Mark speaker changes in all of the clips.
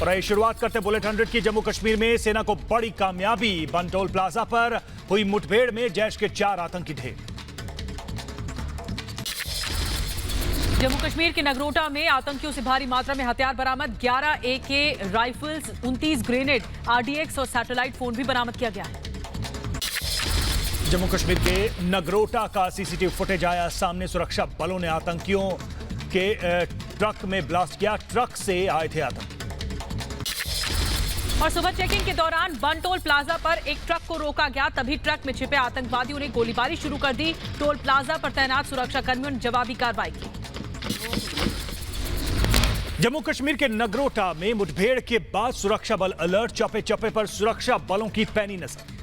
Speaker 1: और आइए शुरुआत करते बुलेट 100 की। जम्मू कश्मीर में सेना को बड़ी कामयाबी, बनटोल प्लाजा पर हुई मुठभेड़ में जैश के 4 आतंकी ढेर।
Speaker 2: जम्मू कश्मीर के नगरोटा में आतंकियों से भारी मात्रा में हथियार बरामद, 11 AK राइफल्स, 29 ग्रेनेड, RDX और सैटेलाइट फोन भी बरामद किया गया है।
Speaker 1: जम्मू कश्मीर के नगरोटा का CCTV फुटेज आया सामने। सुरक्षा बलों ने आतंकियों के ट्रक में ब्लास्ट किया। ट्रक से आए थे आतंकी।
Speaker 2: और सुबह चेकिंग के दौरान बनटोल प्लाजा पर एक ट्रक को रोका गया, तभी ट्रक में छिपे आतंकवादियों ने गोलीबारी शुरू कर दी। टोल प्लाजा पर तैनात सुरक्षा कर्मियों ने जवाबी कार्रवाई की।
Speaker 1: जम्मू कश्मीर के नगरोटा में मुठभेड़ के बाद सुरक्षा बल अलर्ट, चौपे चौपे पर सुरक्षा बलों की पैनी नजर।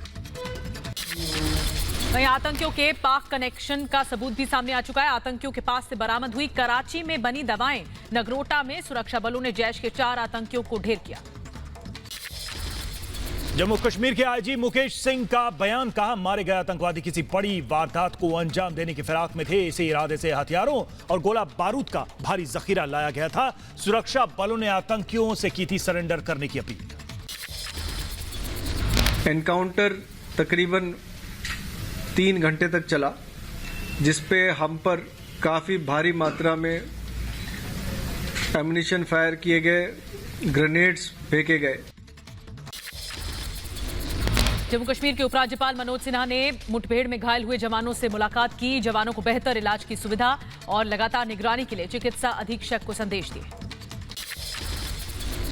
Speaker 2: वहीं आतंकियों के पाक कनेक्शन का सबूत भी सामने आ चुका है। आतंकियों के पास से बरामद हुई कराची में बनी दवाएं। नगरोटा में सुरक्षा बलों ने जैश के 4 आतंकियों को ढेर किया।
Speaker 1: जम्मू कश्मीर के IG मुकेश सिंह का बयान, कहा मारे गए आतंकवादी किसी बड़ी वारदात को अंजाम देने की फिराक में थे। इसी इरादे से हथियारों और गोला बारूद का भारी जखीरा लाया गया था। सुरक्षा बलों ने आतंकियों से की थी सरेंडर करने की अपील।
Speaker 3: एनकाउंटर तकरीबन 3 घंटे तक चला, जिसपे हम पर काफ़ी भारी मात्रा में एम्युनिशन फायर किए गए, ग्रेनेड्स फेंके गए।
Speaker 2: जम्मू कश्मीर के उपराज्यपाल मनोज सिन्हा ने मुठभेड़ में घायल हुए जवानों से मुलाकात की। जवानों को बेहतर इलाज की सुविधा और लगातार निगरानी के लिए चिकित्सा अधीक्षक को संदेश दिए।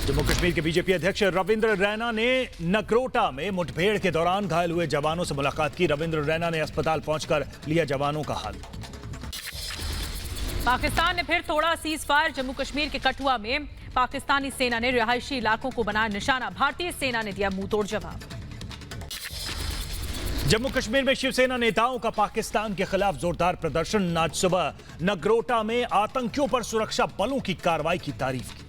Speaker 1: जम्मू कश्मीर के बीजेपी अध्यक्ष रविंद्र रैना ने नगरोटा में मुठभेड़ के दौरान घायल हुए जवानों से मुलाकात की। रविंद्र रैना ने अस्पताल पहुंचकर लिया जवानों का हाल।
Speaker 2: पाकिस्तान ने फिर तोड़ा सीज फायर। जम्मू कश्मीर के कठुआ में पाकिस्तानी सेना ने रिहायशी इलाकों को बनाया निशाना। भारतीय सेना ने दिया मुंहतोड़ जवाब।
Speaker 1: जम्मू कश्मीर में शिवसेना नेताओं का पाकिस्तान के खिलाफ जोरदार प्रदर्शन। आज सुबह नगरोटा में आतंकियों पर सुरक्षा बलों की कार्रवाई की तारीफ की।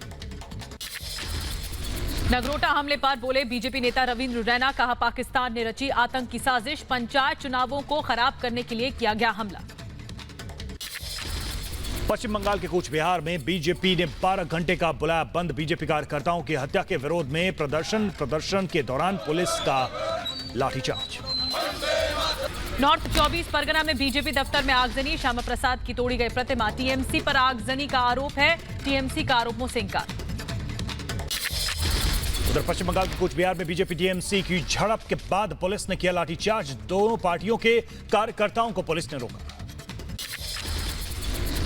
Speaker 2: नगरोटा हमले पर बोले बीजेपी नेता रविंद्र रैना, कहा पाकिस्तान ने रची आतंक की साजिश। पंचायत चुनावों को खराब करने के लिए किया गया हमला।
Speaker 1: पश्चिम बंगाल के कूच बिहार में बीजेपी ने 12 घंटे का बुलाया बंद। बीजेपी कार्यकर्ताओं की हत्या के विरोध में प्रदर्शन के दौरान पुलिस का लाठीचार्ज।
Speaker 2: नॉर्थ 24 परगना में बीजेपी दफ्तर में आगजनी। श्यामा प्रसाद की तोड़ी गई प्रतिमा। TMC पर आगजनी का आरोप है। TMC का आरोपों से इंकार।
Speaker 1: उधर पश्चिम बंगाल के कूच बिहार में बीजेपी TMC की झड़प के बाद पुलिस ने किया लाठीचार्ज। दोनों पार्टियों के कार्यकर्ताओं को पुलिस ने रोका।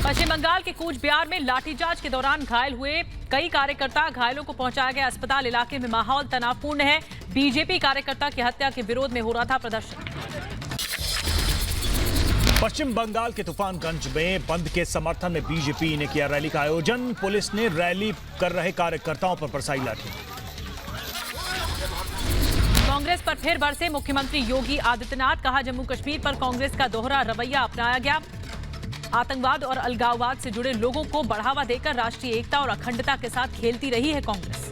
Speaker 2: पश्चिम बंगाल के कूच बिहार में लाठीचार्ज के दौरान घायल हुए कई कार्यकर्ता, घायलों को पहुंचाया गया अस्पताल। इलाके में माहौल तनावपूर्ण है। बीजेपी कार्यकर्ता की हत्या के विरोध में हो रहा था प्रदर्शन।
Speaker 1: पश्चिम बंगाल के तूफानगंज में बंद के समर्थन में बीजेपी ने किया रैली का आयोजन। पुलिस ने रैली कर रहे कार्यकर्ताओं पर बरसाई लाठी।
Speaker 2: कांग्रेस पर फिर बरसे मुख्यमंत्री योगी आदित्यनाथ, कहा जम्मू कश्मीर पर कांग्रेस का दोहरा रवैया अपनाया गया। आतंकवाद और अलगाववाद से जुड़े लोगों को बढ़ावा देकर राष्ट्रीय एकता और अखंडता के साथ खेलती रही है कांग्रेस।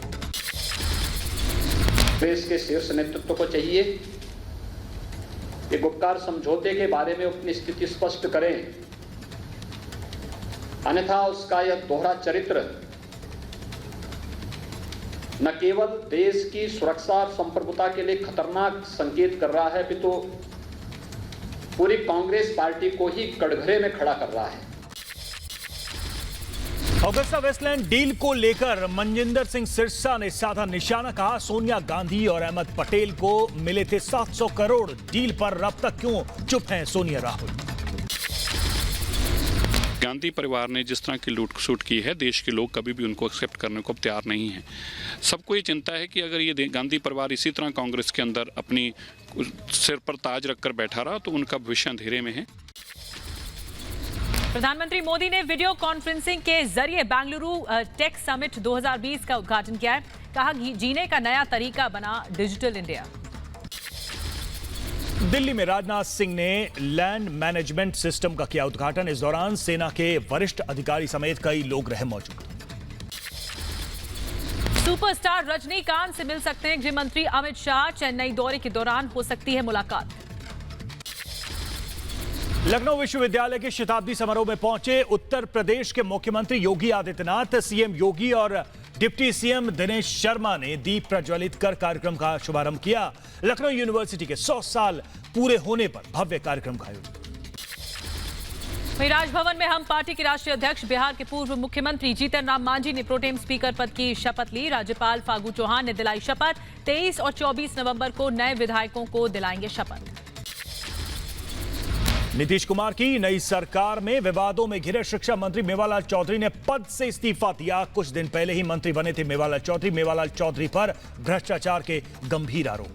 Speaker 4: देश के शीर्ष नेतृत्व को चाहिए कि गुप्कार समझौते के बारे में अपनी स्थिति स्पष्ट करें, अन्यथा उसका यह दोहरा चरित्र न केवल देश की सुरक्षा और संप्रभुता के लिए खतरनाक संकेत कर रहा है, अपितु पूरी कांग्रेस पार्टी को ही कटघरे में खड़ा कर रहा है।
Speaker 1: ऑगस्टा वेस्टलैंड डील को लेकर मनजिंदर सिंह सिरसा ने साधा निशाना। कहा सोनिया गांधी और अहमद पटेल को मिले थे 700 करोड़। डील पर अब तक क्यों चुप हैं सोनिया राहुल।
Speaker 5: गांधी परिवार ने जिस तरह की लूट-खसुट की है, देश के लोग कभी भी उनको एक्सेप्ट करने को तैयार नहीं हैं। सबको ये चिंता है कि अगर ये गांधी परिवार इसी तरह कांग्रेस के अंदर अपनी सिर पर ताज रखकर बैठा रहा तो उनका भविष्य अंधेरे में है।
Speaker 2: प्रधानमंत्री मोदी ने वीडियो कॉन्फ्रेंसिंग के जरिए बेंगलुरु टेक समिट 2020 का उद्घाटन किया है। कहा जीने का नया तरीका बना डिजिटल इंडिया।
Speaker 1: दिल्ली में राजनाथ सिंह ने लैंड मैनेजमेंट सिस्टम का किया उद्घाटन। इस दौरान सेना के वरिष्ठ अधिकारी समेत कई लोग रहे मौजूद।
Speaker 2: सुपरस्टार रजनीकांत से मिल सकते हैं गृह मंत्री अमित शाह। चेन्नई दौरे के दौरान हो सकती है मुलाकात।
Speaker 1: लखनऊ विश्वविद्यालय के शताब्दी समारोह में पहुंचे उत्तर प्रदेश के मुख्यमंत्री योगी आदित्यनाथ। सीएम योगी और डिप्टी सीएम दिनेश शर्मा ने दीप प्रज्वलित कर कार्यक्रम का शुभारंभ किया। लखनऊ यूनिवर्सिटी के 100 साल पूरे होने पर भव्य कार्यक्रम का आयोजन।
Speaker 2: वहीं राजभवन में हम पार्टी के राष्ट्रीय अध्यक्ष बिहार के पूर्व मुख्यमंत्री जीतन राम मांझी ने प्रोटेम स्पीकर पद की शपथ ली। राज्यपाल फागू चौहान ने दिलाई शपथ। 23 और 24 नवंबर को नए विधायकों को दिलाएंगे शपथ।
Speaker 1: नीतीश कुमार की नई सरकार में विवादों में घिरे शिक्षा मंत्री मेवालाल चौधरी ने पद से इस्तीफा दिया। कुछ दिन पहले ही मंत्री बने थे मेवालाल चौधरी पर भ्रष्टाचार के गंभीर आरोप।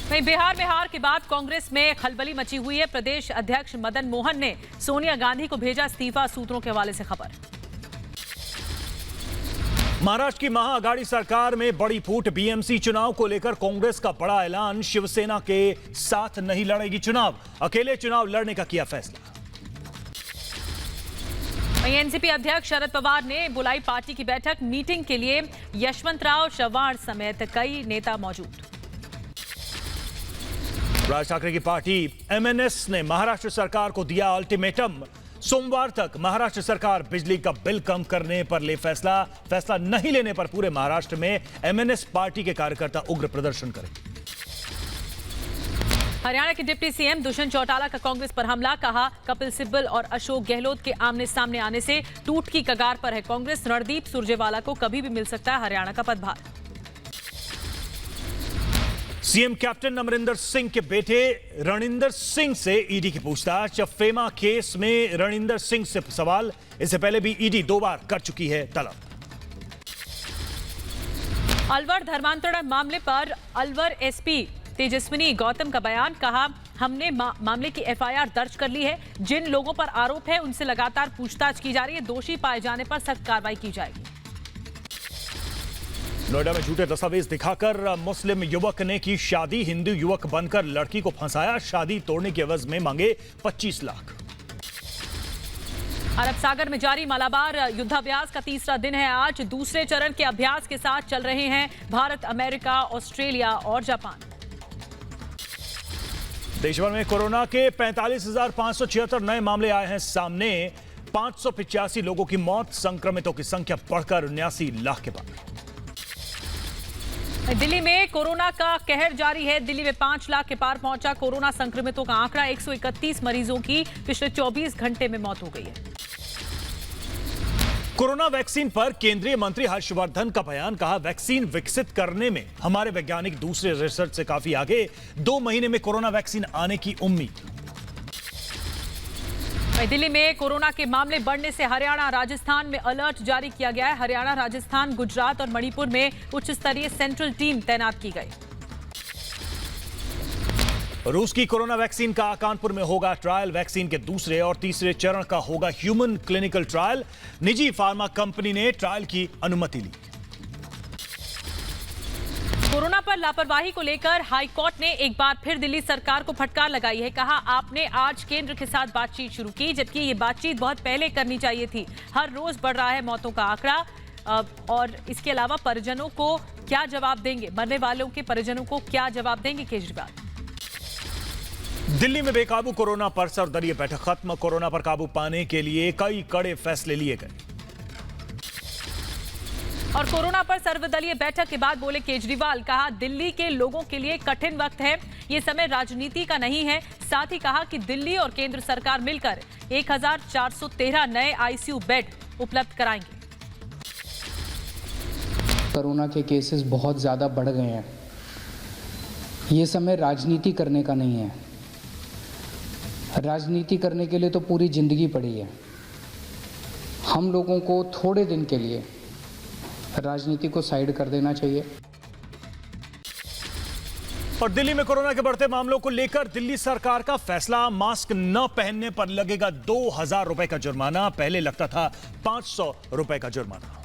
Speaker 2: वहीं बिहार में हार के बाद कांग्रेस में खलबली मची हुई है। प्रदेश अध्यक्ष मदन मोहन ने सोनिया गांधी को भेजा इस्तीफा, सूत्रों के हवाले से खबर।
Speaker 1: महाराष्ट्र की महाअघाड़ी सरकार में बड़ी फूट। बीएमसी चुनाव को लेकर कांग्रेस का बड़ा ऐलान। शिवसेना के साथ नहीं लड़ेगी चुनाव, अकेले चुनाव लड़ने का किया फैसला।
Speaker 2: वहीं एनसीपी अध्यक्ष शरद पवार ने बुलाई पार्टी की बैठक। मीटिंग के लिए यशवंतराव चव्हाण समेत कई नेता मौजूद।
Speaker 1: राज ठाकरे की पार्टी एमएनएस ने महाराष्ट्र सरकार को दिया अल्टीमेटम। सोमवार तक महाराष्ट्र सरकार बिजली का बिल कम करने पर ले फैसला नहीं लेने पर पूरे महाराष्ट्र में एमएनएस पार्टी के कार्यकर्ता उग्र प्रदर्शन करेंगे।
Speaker 2: हरियाणा के डिप्टी सीएम दुष्यंत चौटाला का कांग्रेस पर हमला। कहा, कपिल सिब्बल और अशोक गहलोत के आमने सामने आने से टूट की कगार पर है कांग्रेस। रणदीप सुरजेवाला को कभी भी मिल सकता है हरियाणा का पदभार।
Speaker 1: सीएम कैप्टन अमरिंदर सिंह के बेटे रणिंदर सिंह से ईडी की पूछताछ। फेमा केस में रणिंदर सिंह से सवाल। इससे पहले भी ईडी 2 बार कर चुकी है तलब।
Speaker 2: अलवर धर्मांतरण मामले पर अलवर एसपी तेजस्विनी गौतम का बयान। कहा, हमने मामले की एफआईआर दर्ज कर ली है। जिन लोगों पर आरोप है उनसे लगातार पूछताछ की जा रही है। दोषी पाए जाने पर सख्त कार्रवाई की जाएगी।
Speaker 1: नोएडा में झूठे दस्तावेज दिखाकर मुस्लिम युवक ने की शादी। हिंदू युवक बनकर लड़की को फंसाया। शादी तोड़ने के एवज में मांगे 25 लाख।
Speaker 2: अरब सागर में जारी मालाबार युद्धाभ्यास का तीसरा दिन है आज। दूसरे चरण के अभ्यास के साथ चल रहे हैं भारत, अमेरिका, ऑस्ट्रेलिया और जापान।
Speaker 1: देशभर में कोरोना के 45,576 नए मामले आए हैं सामने। 585 लोगों की मौत। संक्रमितों की संख्या बढ़कर 79 लाख के पार।
Speaker 2: दिल्ली में कोरोना का कहर जारी है। दिल्ली में 5 लाख के पार पहुंचा कोरोना संक्रमितों का आंकड़ा। 131 मरीजों की पिछले 24 घंटे में मौत हो गई है।
Speaker 1: कोरोना वैक्सीन पर केंद्रीय मंत्री हर्षवर्धन का बयान। कहा, वैक्सीन विकसित करने में हमारे वैज्ञानिक दूसरे रिसर्च से काफी आगे। 2 महीने में कोरोना वैक्सीन आने की उम्मीद।
Speaker 2: दिल्ली में कोरोना के मामले बढ़ने से हरियाणा, राजस्थान में अलर्ट जारी किया गया है। हरियाणा, राजस्थान, गुजरात और मणिपुर में उच्च स्तरीय सेंट्रल टीम तैनात की गई।
Speaker 1: रूस की कोरोना वैक्सीन का कानपुर में होगा ट्रायल। वैक्सीन के दूसरे और तीसरे चरण का होगा ह्यूमन क्लिनिकल ट्रायल। निजी फार्मा कंपनी ने ट्रायल की अनुमति ली।
Speaker 2: कोरोना पर लापरवाही को लेकर हाईकोर्ट ने एक बार फिर दिल्ली सरकार को फटकार लगाई है। कहा, आपने आज केंद्र के साथ बातचीत शुरू की, जबकि ये बातचीत बहुत पहले करनी चाहिए थी। हर रोज बढ़ रहा है मौतों का आंकड़ा। और इसके अलावा परिजनों को क्या जवाब देंगे, मरने वालों के परिजनों को क्या जवाब देंगे केजरीवाल।
Speaker 1: दिल्ली में बेकाबू कोरोना पर सर्वदलीय बैठक खत्म। कोरोना पर काबू पाने के लिए कई कड़े फैसले लिए गए।
Speaker 2: और कोरोना पर सर्वदलीय बैठक के बाद बोले केजरीवाल। कहा, दिल्ली के लोगों के लिए कठिन वक्त है। ये समय राजनीति का नहीं है। साथ ही कहा कि दिल्ली और केंद्र सरकार मिलकर 1413 नए आईसीयू बेड उपलब्ध कराएंगे।
Speaker 6: कोरोना के केसेस बहुत ज़्यादा बढ़ गए हैं। ये समय राजनीति करने का नहीं है। राजनीति करने के लिए तो पूरी जिंदगी पड़ी है। हम लोगों को थोड़े दिन के लिए राजनीति को साइड कर देना चाहिए।
Speaker 1: और दिल्ली में कोरोना के बढ़ते मामलों को लेकर दिल्ली सरकार का फैसला। मास्क न पहनने पर लगेगा 2000 रुपए का जुर्माना। पहले लगता था 500 रुपए का जुर्माना।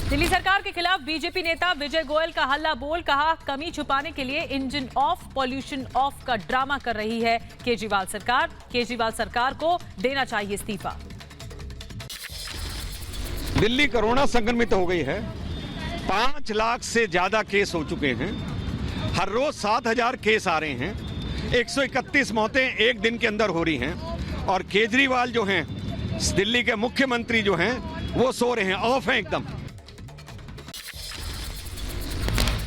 Speaker 2: दिल्ली सरकार के खिलाफ बीजेपी नेता विजय गोयल का हल्ला बोल। कहा, कमी छुपाने के लिए इंजन ऑफ, पॉल्यूशन ऑफ का ड्रामा कर रही है केजरीवाल सरकार। केजरीवाल सरकार को देना चाहिए इस्तीफा।
Speaker 7: दिल्ली कोरोना संक्रमित हो गई है। 5 लाख से ज्यादा केस हो चुके हैं। हर रोज 7000 केस आ रहे हैं। 131 मौतें एक दिन के अंदर हो रही हैं। और केजरीवाल जो हैं, दिल्ली के मुख्यमंत्री जो हैं, वो सो रहे हैं, ऑफ हैं एकदम।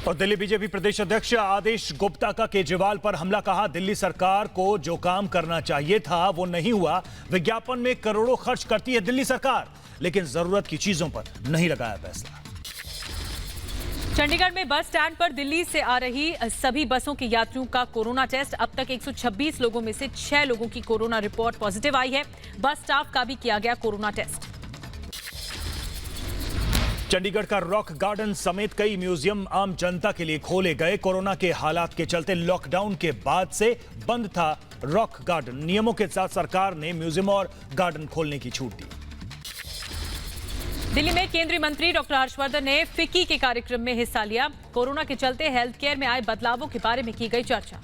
Speaker 1: और दिल्ली बीजेपी प्रदेश अध्यक्ष आदेश गुप्ता का केजरीवाल पर हमला, कहा दिल्ली सरकार को जो काम करना चाहिए था वो नहीं हुआ। विज्ञापन में करोड़ों खर्च करती है दिल्ली सरकार, लेकिन जरूरत की चीजों पर नहीं लगाया पैसा।
Speaker 2: चंडीगढ़ में बस स्टैंड पर दिल्ली से आ रही सभी बसों के यात्रियों का कोरोना टेस्ट। अब तक 126 लोगों में से 6 लोगों की कोरोना रिपोर्ट पॉजिटिव आई है। बस स्टाफ का भी किया गया कोरोना टेस्ट।
Speaker 1: चंडीगढ़ का रॉक गार्डन समेत कई म्यूजियम आम जनता के लिए खोले गए। कोरोना के हालात के चलते लॉकडाउन के बाद से बंद था रॉक गार्डन। नियमों के साथ सरकार ने म्यूजियम और गार्डन खोलने की छूट दी।
Speaker 2: दिल्ली में केंद्रीय मंत्री डॉक्टर हर्षवर्धन ने फिक्की के कार्यक्रम में हिस्सा लिया। कोरोना के चलते हेल्थ केयर में आए बदलावों के बारे में की गई चर्चा।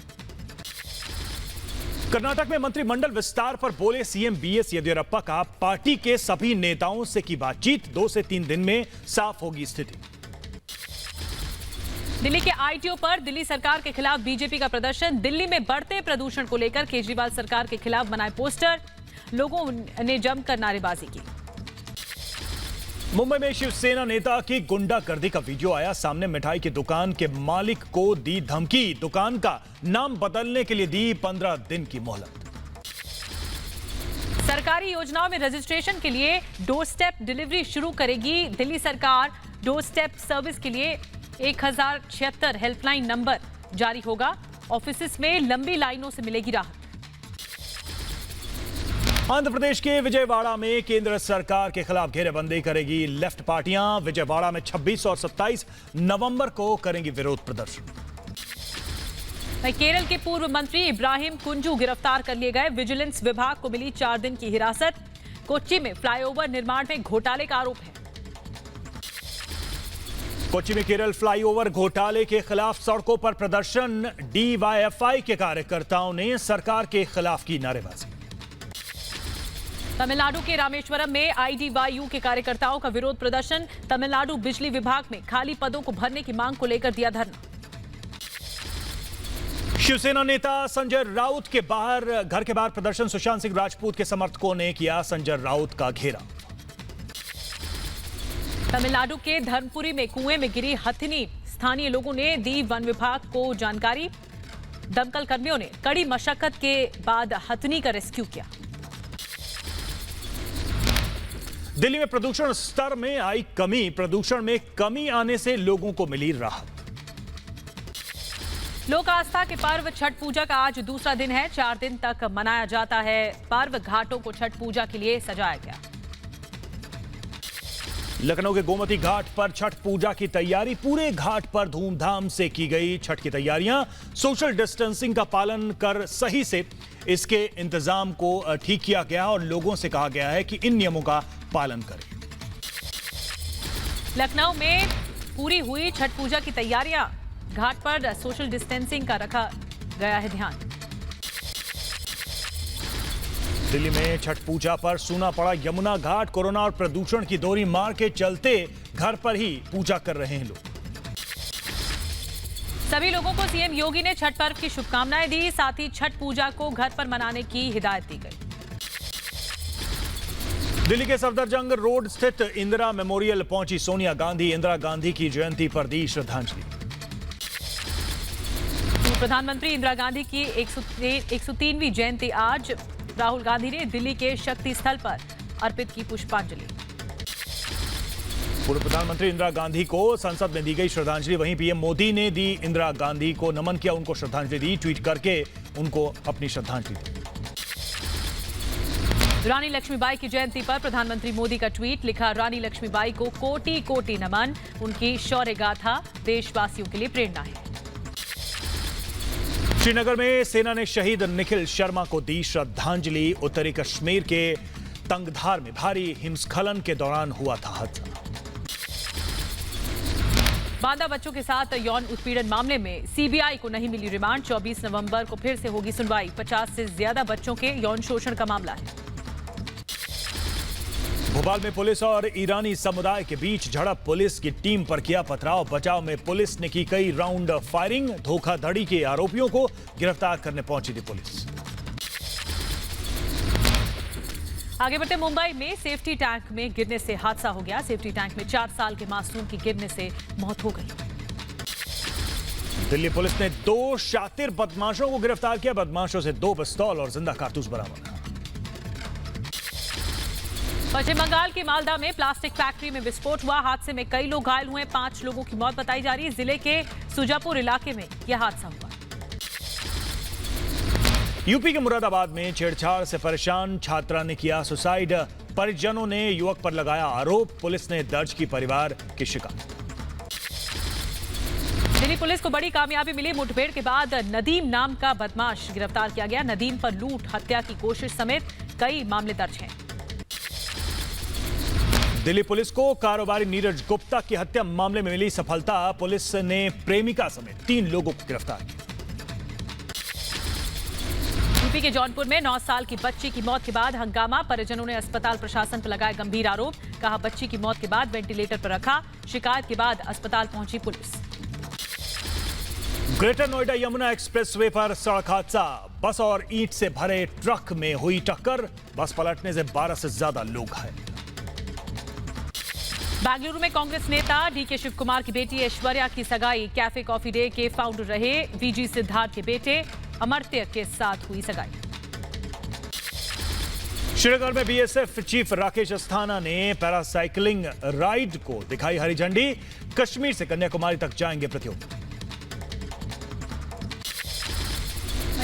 Speaker 1: कर्नाटक में मंत्रिमंडल विस्तार पर बोले सीएम बीएस येदियुरप्पा का पार्टी के सभी नेताओं से की बातचीत, 2 से 3 दिन में साफ होगी स्थिति।
Speaker 2: दिल्ली के आईटीओ पर दिल्ली सरकार के खिलाफ बीजेपी का प्रदर्शन। दिल्ली में बढ़ते प्रदूषण को लेकर केजरीवाल सरकार के खिलाफ बनाए पोस्टर, लोगों ने जमकर नारेबाजी की।
Speaker 1: मुंबई में शिवसेना नेता की गुंडागर्दी का वीडियो आया सामने। मिठाई की दुकान के मालिक को दी धमकी, दुकान का नाम बदलने के लिए दी 15 दिन की मोहलत।
Speaker 2: सरकारी योजनाओं में रजिस्ट्रेशन के लिए डोर स्टेप डिलीवरी शुरू करेगी दिल्ली सरकार। डोर स्टेप सर्विस के लिए 1076 हेल्पलाइन नंबर जारी होगा। ऑफिस में लंबी लाइनों से मिलेगी राहत।
Speaker 1: आंध्र प्रदेश के विजयवाड़ा में केंद्र सरकार के खिलाफ घेरेबंदी करेगी लेफ्ट पार्टियां। विजयवाड़ा में 26 और 27 नवंबर को करेंगी विरोध प्रदर्शन।
Speaker 2: केरल के पूर्व मंत्री इब्राहिम कुंजू गिरफ्तार कर लिए गए। विजिलेंस विभाग को मिली 4 दिन की हिरासत। कोच्चि में फ्लाईओवर निर्माण में घोटाले का आरोप है।
Speaker 1: कोच्चि में केरल फ्लाईओवर घोटाले के खिलाफ सड़कों पर प्रदर्शन। डीवाईएफआई के कार्यकर्ताओं ने सरकार के खिलाफ की नारेबाजी।
Speaker 2: तमिलनाडु के रामेश्वरम में आईडीवाईयू के कार्यकर्ताओं का विरोध प्रदर्शन। तमिलनाडु बिजली विभाग में खाली पदों को भरने की मांग को लेकर दिया धरना।
Speaker 1: शिवसेना नेता संजय राउत के घर के बाहर प्रदर्शन। सुशांत सिंह राजपूत के समर्थकों ने किया संजय राउत का घेरा।
Speaker 2: तमिलनाडु के धर्मपुरी में कुएं में गिरी हथिनी। स्थानीय लोगों ने दी वन विभाग को जानकारी। दमकल कर्मियों ने कड़ी मशक्कत के बाद हथिनी का रेस्क्यू किया।
Speaker 1: दिल्ली में प्रदूषण स्तर में आई कमी। प्रदूषण में कमी आने से लोगों को मिली राहत।
Speaker 2: लोक आस्था के पर्व छठ पूजा का आज दूसरा दिन है। 4 दिन तक मनाया जाता है पर्व। घाटों को छठ पूजा के लिए सजाया गया।
Speaker 1: लखनऊ के गोमती घाट पर छठ पूजा की तैयारी। पूरे घाट पर धूमधाम से की गई छठ की तैयारियां। सोशल डिस्टेंसिंग का पालन कर सही से इसके इंतजाम को ठीक किया गया और लोगों से कहा गया है कि इन नियमों का पालन करें।
Speaker 2: लखनऊ में पूरी हुई छठ पूजा की तैयारियां। घाट पर सोशल डिस्टेंसिंग का रखा गया है ध्यान।
Speaker 1: दिल्ली में छठ पूजा पर सूना पड़ा यमुना घाट। कोरोना और प्रदूषण की दोहरी मार के चलते घर पर ही पूजा कर रहे हैं लोग।
Speaker 2: सभी लोगों को सीएम योगी ने छठ पर्व की शुभकामनाएं दी। साथ ही छठ पूजा को घर पर मनाने की हिदायत दी गई।
Speaker 1: दिल्ली के सफदरजंग रोड स्थित इंदिरा मेमोरियल पहुंची सोनिया गांधी। इंदिरा गांधी की जयंती पर दी श्रद्धांजलि।
Speaker 2: प्रधानमंत्री इंदिरा गांधी की 103वीं जयंती आज। राहुल गांधी ने दिल्ली के शक्ति स्थल पर अर्पित की पुष्पांजलि।
Speaker 1: पूर्व प्रधानमंत्री इंदिरा गांधी को संसद में दी गई श्रद्धांजलि। वहीं पीएम मोदी ने दी इंदिरा गांधी को नमन किया, उनको श्रद्धांजलि दी। ट्वीट करके उनको अपनी श्रद्धांजलि दी।
Speaker 2: रानी लक्ष्मीबाई की जयंती पर प्रधानमंत्री मोदी का ट्वीट। लिखा, रानी लक्ष्मीबाई को कोटि कोटि नमन। उनकी शौर्य गाथा देशवासियों के लिए प्रेरणा है।
Speaker 1: श्रीनगर में सेना ने शहीद निखिल शर्मा को दी श्रद्धांजलि। उत्तरी कश्मीर के तंगधार में भारी हिमस्खलन के दौरान हुआ था हादसा।
Speaker 2: बांदा बच्चों के साथ यौन उत्पीड़न मामले में सीबीआई को नहीं मिली रिमांड। 24 नवंबर को फिर से होगी सुनवाई। 50 से ज्यादा बच्चों के यौन शोषण का मामला है।
Speaker 1: भोपाल में पुलिस और ईरानी समुदाय के बीच झड़प। पुलिस की टीम पर किया पथराव। बचाव में पुलिस ने की कई राउंड फायरिंग। धोखाधड़ी के आरोपियों को गिरफ्तार करने पहुंची थी पुलिस।
Speaker 2: आगे बढ़ते मुंबई में सेफ्टी टैंक में गिरने से हादसा हो गया। सेफ्टी टैंक में 4 साल के मासूम की गिरने से मौत हो गई।
Speaker 1: दिल्ली पुलिस ने 2 शातिर बदमाशों को गिरफ्तार किया। बदमाशों से 2 पिस्तौल और जिंदा कारतूस बरामद।
Speaker 2: पश्चिम बंगाल के मालदा में प्लास्टिक फैक्ट्री में विस्फोट हुआ। हादसे में कई लोग घायल हुए। 5 लोगों की मौत बताई जा रही है। जिले के सुजापुर इलाके में यह हादसा हुआ।
Speaker 1: यूपी के मुरादाबाद में छेड़छाड़ से परेशान छात्रा ने किया सुसाइड। परिजनों ने युवक पर लगाया आरोप। पुलिस ने दर्ज की परिवार की शिकायत।
Speaker 2: दिल्ली पुलिस को बड़ी कामयाबी मिली। मुठभेड़ के बाद नदीम नाम का बदमाश गिरफ्तार किया गया। नदीम पर लूट, हत्या की कोशिश समेत कई मामले दर्ज हैं।
Speaker 1: दिल्ली पुलिस को कारोबारी नीरज गुप्ता की हत्या मामले में मिली सफलता। पुलिस ने प्रेमिका समेत 3 लोगों को गिरफ्तार किया। यूपी के जौनपुर में 9 साल की बच्ची की मौत के बाद हंगामा। परिजनों ने अस्पताल प्रशासन पर लगाए गंभीर आरोप। कहा बच्ची की मौत के बाद वेंटिलेटर पर रखा। शिकायत के बाद अस्पताल पहुंची police. Greater Noida Yamuna expressway पर सड़क हादसा। बस और ईंट से भरे ट्रक में हुई टक्कर। बस पलटने से 12 से ज्यादा लोग घायल। बेंगलुरु में कांग्रेस नेता डीके शिव कुमार की बेटी ऐश्वर्या की सगाई। कैफे कॉफी डे के फाउंडर रहे वीजी सिद्धार्थ के बेटे अमर्त्य के साथ हुई सगाई। श्रीनगर में बीएसएफ चीफ राकेश अस्थाना ने पैरासाइकिलिंग राइड को दिखाई हरी झंडी। कश्मीर से कन्याकुमारी तक जाएंगे प्रतियोगी।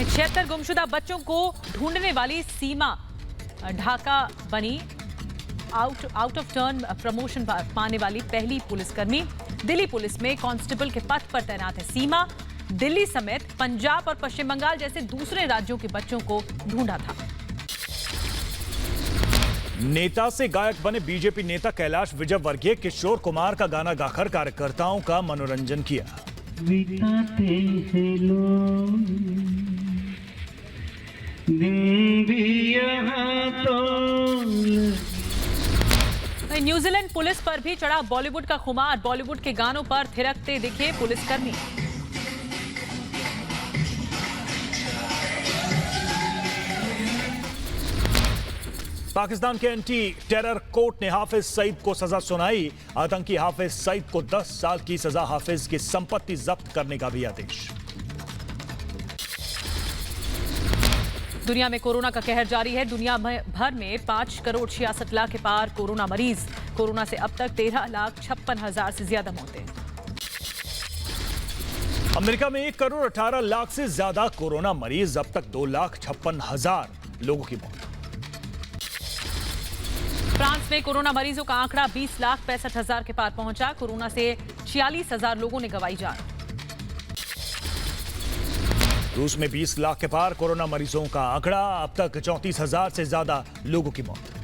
Speaker 1: 76 गुमशुदा बच्चों को ढूंढने वाली सीमा ढाका बनी। आउट ऑफ टर्न प्रमोशन पाने वाली पहली पुलिसकर्मी। दिल्ली पुलिस में कांस्टेबल के पद पर तैनात है सीमा। दिल्ली समेत पंजाब और पश्चिम बंगाल जैसे दूसरे राज्यों के बच्चों को ढूंढा था। नेता से गायक बने बीजेपी नेता कैलाश विजयवर्गीय किशोर कुमार का गाना गाकर कार्यकर्ताओं का मनोरंजन किया। बिताते हैं लोग दिन भी यहाँ तो। न्यूजीलैंड पुलिस पर भी चढ़ा बॉलीवुड का खुमार। बॉलीवुड के गानों पर थिरकते दिखे पुलिसकर्मी। पाकिस्तान के एंटी टेरर कोर्ट ने हाफिज सईद को सजा सुनाई। आतंकी हाफिज सईद को 10 साल की सजा, हाफिज की संपत्ति जब्त करने का भी आदेश। दुनिया में कोरोना का कहर जारी है। दुनिया भर में 5 करोड़ 66 लाख के पार कोरोना मरीज। कोरोना से अब तक 13,56,000 से ज्यादा मौतें। अमेरिका में 1 करोड़ 18 लाख से ज्यादा कोरोना मरीज। अब तक 2,56,000 लोगों की मौत। फ्रांस में कोरोना मरीजों का आंकड़ा 20,65,000 के पार पहुंचा। कोरोना से 46,000 लोगों ने गंवाई जान। रूस में 20 लाख के पार कोरोना मरीजों का आंकड़ा। अब तक 34,000 से ज्यादा लोगों की मौत।